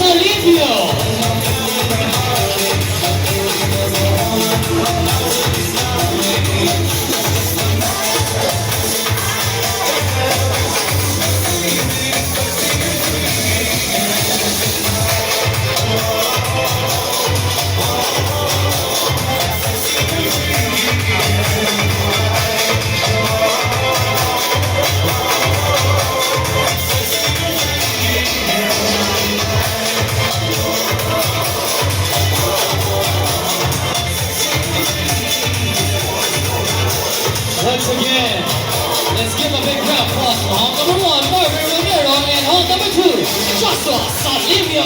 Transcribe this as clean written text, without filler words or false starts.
Salivio. Once again, let's give a big round of applause for home number 1, Marvin Romero, and home number 2, Joshua Salivio.